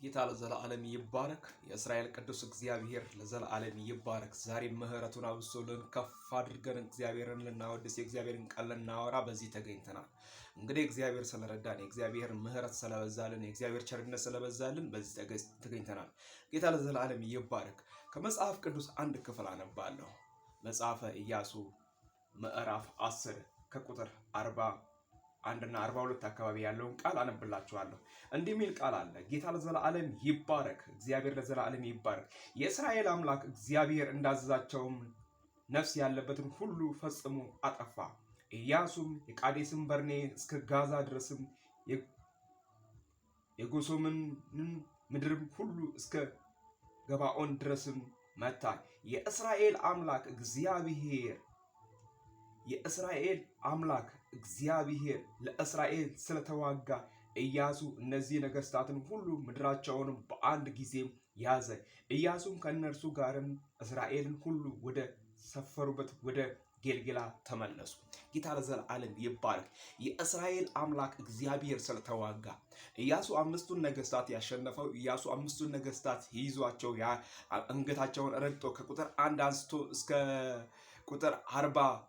ጌታ ለዘላለም ይባረክ። የእስራኤል ቅዱስ እግዚአብሔር ለዘላለም ይባረክ። ዛሬ ምህረቱን አብዝቶልን ከፍ አድርገን እግዚአብሔርን ልናወድስ የእግዚአብሔርን ቃል ልናወራ በዚህ ተገኝተናል። እንግዲህ እግዚአብሔር ስለረዳን የእግዚአብሔር ምህረት ስለበዛልን የእግዚአብሔር ቸርነት ስለበዛልን በዚህ ተገኝተናል። ጌታ ለዘላለም ይባረክ። ከመጽሐፍ ቅዱስ አንድ ክፍል አነባለሁ። መጽሐፈ ኢያሱ ምዕራፍ 10 ከቁጥር 41 እና 42 አካባቢ ያለውን ቃል አነብላችኋለሁ። እንዲህ የሚል ቃል አለ። ጌታ ለዘላለም ይባረክ። እግዚአብሔር ለዘላለም ይባረክ። የእስራኤል አምላክ እግዚአብሔር እንዳዘዛቸውም ነፍስ ያለበትን ሁሉ ፈጽሞ አጠፋ። ኢያሱም የቃዴስን በርኔ እስከ ጋዛ ድረስም የጎሶምን ምድርም ሁሉ እስከ ገባኦን ድረስም መታ። የእስራኤል አምላክ እግዚአብሔር ለእስራኤል ስለተዋጋ ኢያሱ እነዚህ ነገስታትን ሁሉ ምድራቸውን በአንድ ጊዜ ያዘ። ኢያሱም ከእነርሱ ጋርም እስራኤልን ሁሉ ወደ ሰፈሩበት ወደ ጌልጌላ ተመለሱ። ጌታ ለዘላለም ይባረክ። የእስራኤል አምላክ እግዚአብሔር ስለተዋጋ ኢያሱ አምስቱን ነገስታት ያሸነፈው ኢያሱ አምስቱን ነገስታት ይዟቸው አንገታቸውን ረግጦ ከቁጥር 1 አንስቶ እስከ ቁጥር 42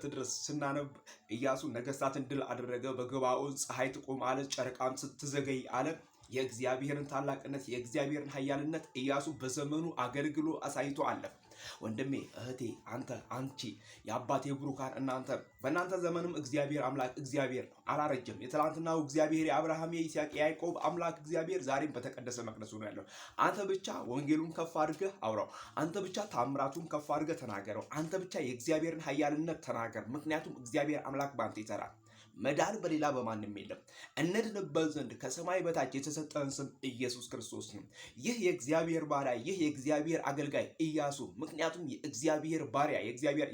ድረስ ስናነብ ኢያሱ ነገስታትን ድል አደረገ። በገባኦን ፀሐይ ትቆም አለ፣ ጨረቃም ስትዘገይ አለ። የእግዚአብሔርን ታላቅነት የእግዚአብሔርን ኃያልነት ኢያሱ በዘመኑ አገልግሎ አሳይቶ አለፈ። ወንድሜ እህቴ፣ አንቺ የአባቴ ብሩካን እናንተ በእናንተ ዘመንም እግዚአብሔር አምላክ እግዚአብሔር ነው፣ አላረጀም። የትላንትናው እግዚአብሔር የአብርሃም የይስሐቅ የያዕቆብ አምላክ እግዚአብሔር ዛሬም በተቀደሰ መቅደሱ ነው ያለው። አንተ ብቻ ወንጌሉን ከፍ አድርገህ አውራው። አንተ ብቻ ታምራቱን ከፍ አድርገህ ተናገረው። አንተ ብቻ የእግዚአብሔርን ኃያልነት ተናገር። ምክንያቱም እግዚአብሔር አምላክ በአንተ ይሰራል። መዳን በሌላ በማንም የለም። እንድንበት ዘንድ ከሰማይ በታች የተሰጠን ስም ኢየሱስ ክርስቶስ ነው። ይህ የእግዚአብሔር ባሪያ ይህ የእግዚአብሔር አገልጋይ ኢያሱ፣ ምክንያቱም የእግዚአብሔር ባሪያ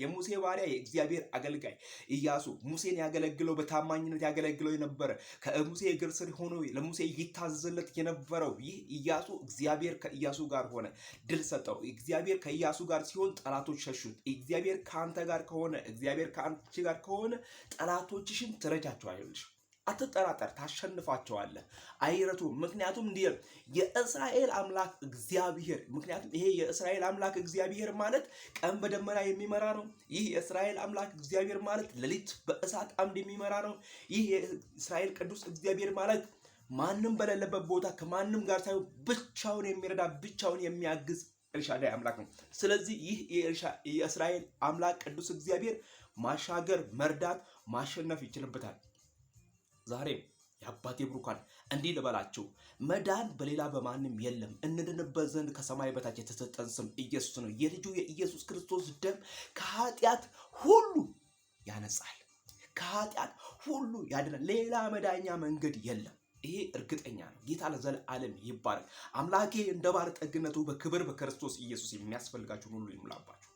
የሙሴ ባሪያ የእግዚአብሔር አገልጋይ ኢያሱ ሙሴን ያገለግለው በታማኝነት ያገለግለው የነበረ ከሙሴ እግር ስር ሆኖ ለሙሴ ይታዘዝለት የነበረው ይህ ኢያሱ እግዚአብሔር ከኢያሱ ጋር ሆነ፣ ድል ሰጠው። እግዚአብሔር ከኢያሱ ጋር ሲሆን ጠላቶች ሸሹት። እግዚአብሔር ከአንተ ጋር ከሆነ እግዚአብሔር ከአንቺ ጋር ከሆነ ጠላቶችሽን ረጃቸዋለሽ። አትጠራጠር፣ ታሸንፋቸዋለህ። አይረቱ። ምክንያቱም እንዲህ የእስራኤል አምላክ እግዚአብሔር ምክንያቱም ይሄ የእስራኤል አምላክ እግዚአብሔር ማለት ቀን በደመና የሚመራ ነው። ይህ የእስራኤል አምላክ እግዚአብሔር ማለት ሌሊት በእሳት አምድ የሚመራ ነው። ይህ የእስራኤል ቅዱስ እግዚአብሔር ማለት ማንም በሌለበት ቦታ ከማንም ጋር ሳይሆን ብቻውን የሚረዳ ብቻውን የሚያግዝ ኤልሻዳይ አምላክ ነው። ስለዚህ ይህ የእስራኤል አምላክ ቅዱስ እግዚአብሔር ማሻገር፣ መርዳት፣ ማሸነፍ ይችልበታል። ዛሬም የአባቴ ብሩካን እንዲህ ልበላችሁ፣ መዳን በሌላ በማንም የለም። እንድንበት ዘንድ ከሰማይ በታች የተሰጠን ስም ኢየሱስ ነው። የልጁ የኢየሱስ ክርስቶስ ደም ከኃጢአት ሁሉ ያነጻል፣ ከኃጢአት ሁሉ ያድናል። ሌላ መዳኛ መንገድ የለም። ይሄ እርግጠኛ ነው። ጌታ ለዘላለም ይባረክ። አምላኬ እንደ ባለጠግነቱ በክብር በክርስቶስ ኢየሱስ የሚያስፈልጋችሁን ሁሉ ይሙላባችሁ።